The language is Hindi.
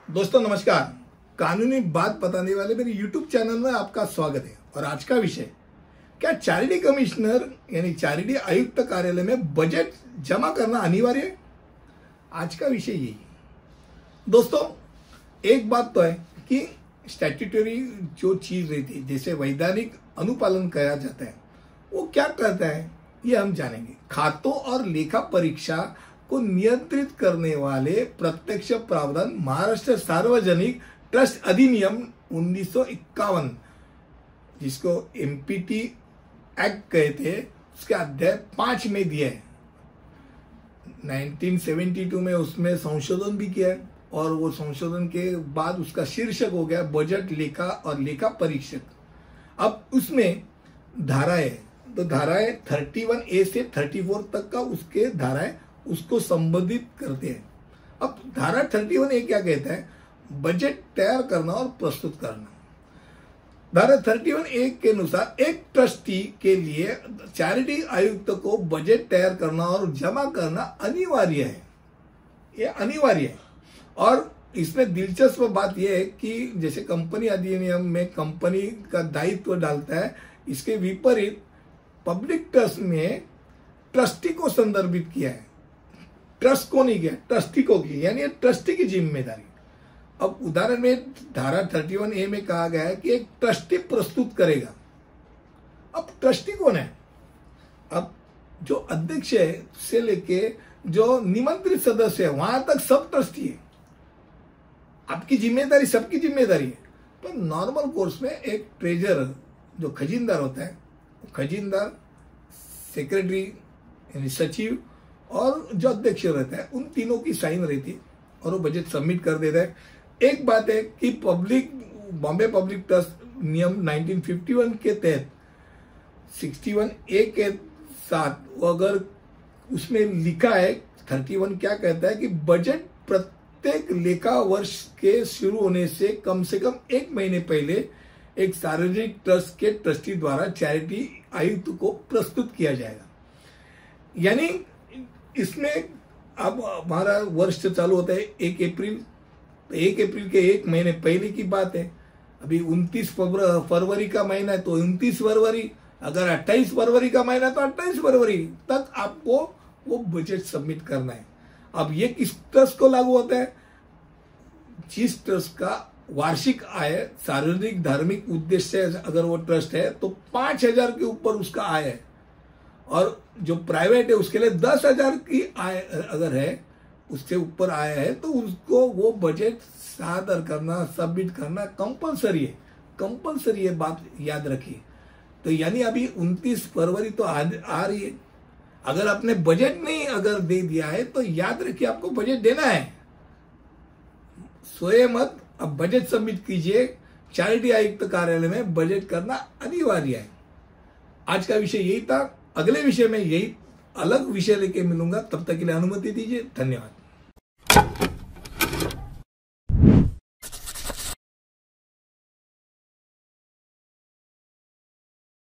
दोस्तों नमस्कार। कानूनी बात बताने वाले मेरे YouTube चैनल में आपका स्वागत है। और आज का विषय, क्या चैरिटी कमिश्नर यानी चैरिटी आयुक्त कार्यालय में बजट जमा करना अनिवार्य है? आज का विषय यही है। दोस्तों, एक बात तो है कि स्टैट्यूटरी जो चीज रहती है, जैसे वैधानिक अनुपालन किया जाता है, वो क्या करता है ये हम जानेंगे। खातों और लेखा परीक्षा को नियंत्रित करने वाले प्रत्यक्ष प्रावधान महाराष्ट्र सार्वजनिक ट्रस्ट अधिनियम 1951, जिसको एमपीटी एक्ट कहते हैं, उसके अध्याय 5 में दिया है। 1972 में उसमें संशोधन भी किया है और वो संशोधन के बाद उसका शीर्षक हो गया बजट लेखा और लेखा परीक्षक। अब उसमें धाराएं, तो धाराएं 31A से 34 तक का उसके धाराएं उसको संबोधित करते हैं। अब धारा 31A क्या कहता है? बजट तैयार करना और प्रस्तुत करना। धारा 31A के अनुसार एक ट्रस्टी के लिए चैरिटी आयुक्त को बजट तैयार करना और जमा करना अनिवार्य है। ये अनिवार्य है। और इसमें दिलचस्प बात यह है कि जैसे कंपनी अधिनियम में कंपनी का दायित्व डालता है, इसके विपरीत पब्लिक ट्रस्ट में ट्रस्टी को संदर्भित किया है। ट्रस्ट को नहीं किया, ट्रस्टी को किया, यानी ट्रस्टी की जिम्मेदारी। अब उदाहरण में धारा 31A में कहा गया है कि एक ट्रस्टी प्रस्तुत करेगा। अब ट्रस्टी कौन है? अब जो अध्यक्ष है से लेके जो निमंत्रित सदस्य है वहां तक सब ट्रस्टी है। आपकी जिम्मेदारी, सबकी जिम्मेदारी है। तो नॉर्मल कोर्स में एक ट्रेजरर जो खजीनदार होता है, खजीनदार, सेक्रेटरी यानी सचिव और जो अध्यक्ष रहता है, उन तीनों की साइन रहती है और वो बजट सबमिट कर देता है। एक बात है कि बॉम्बे पब्लिक ट्रस्ट नियम 1951 के तहत 61A के साथ वो अगर उसमें लिखा है, 31 क्या कहता है कि बजट प्रत्येक लेखा वर्ष के शुरू होने से कम 1 महीने पहले एक सार्वजनिक ट्रस्ट के ट्रस्टी द्वारा चैरिटी आयुक्त को प्रस्तुत किया जाएगा। यानी इसमें अब हमारा वर्ष चालू होता है 1 अप्रैल, तो 1 अप्रैल के 1 महीने पहले की बात है। अभी 29 फरवरी का महीना है तो 29 फरवरी, अगर 28 फरवरी का महीना तो 28 फरवरी तक आपको वो बजट सबमिट करना है। अब ये किस ट्रस्ट को लागू होता है? जिस ट्रस्ट का वार्षिक आय सार्वजनिक धार्मिक उद्देश्य अगर वो ट्रस्ट है तो 5,000 के ऊपर उसका आय है, और जो प्राइवेट है उसके लिए 10,000 की आय अगर है, उससे ऊपर आय है, तो उसको वो बजट सादर करना, सबमिट करना कंपलसरी है। कंपलसरी है, बात याद रखिए। तो यानी अभी 29 फरवरी तो आ रही है। अगर आपने बजट नहीं अगर दे दिया है तो याद रखिए आपको बजट देना है। सोए मत, अब बजट सबमिट कीजिए। चैरिटी आयुक्त कार्यालय में बजट करना अनिवार्य है। आज का विषय यही था। अगले विषय में यही अलग विषय लेके मिलूंगा। तब तक के लिए अनुमति दीजिए। धन्यवाद।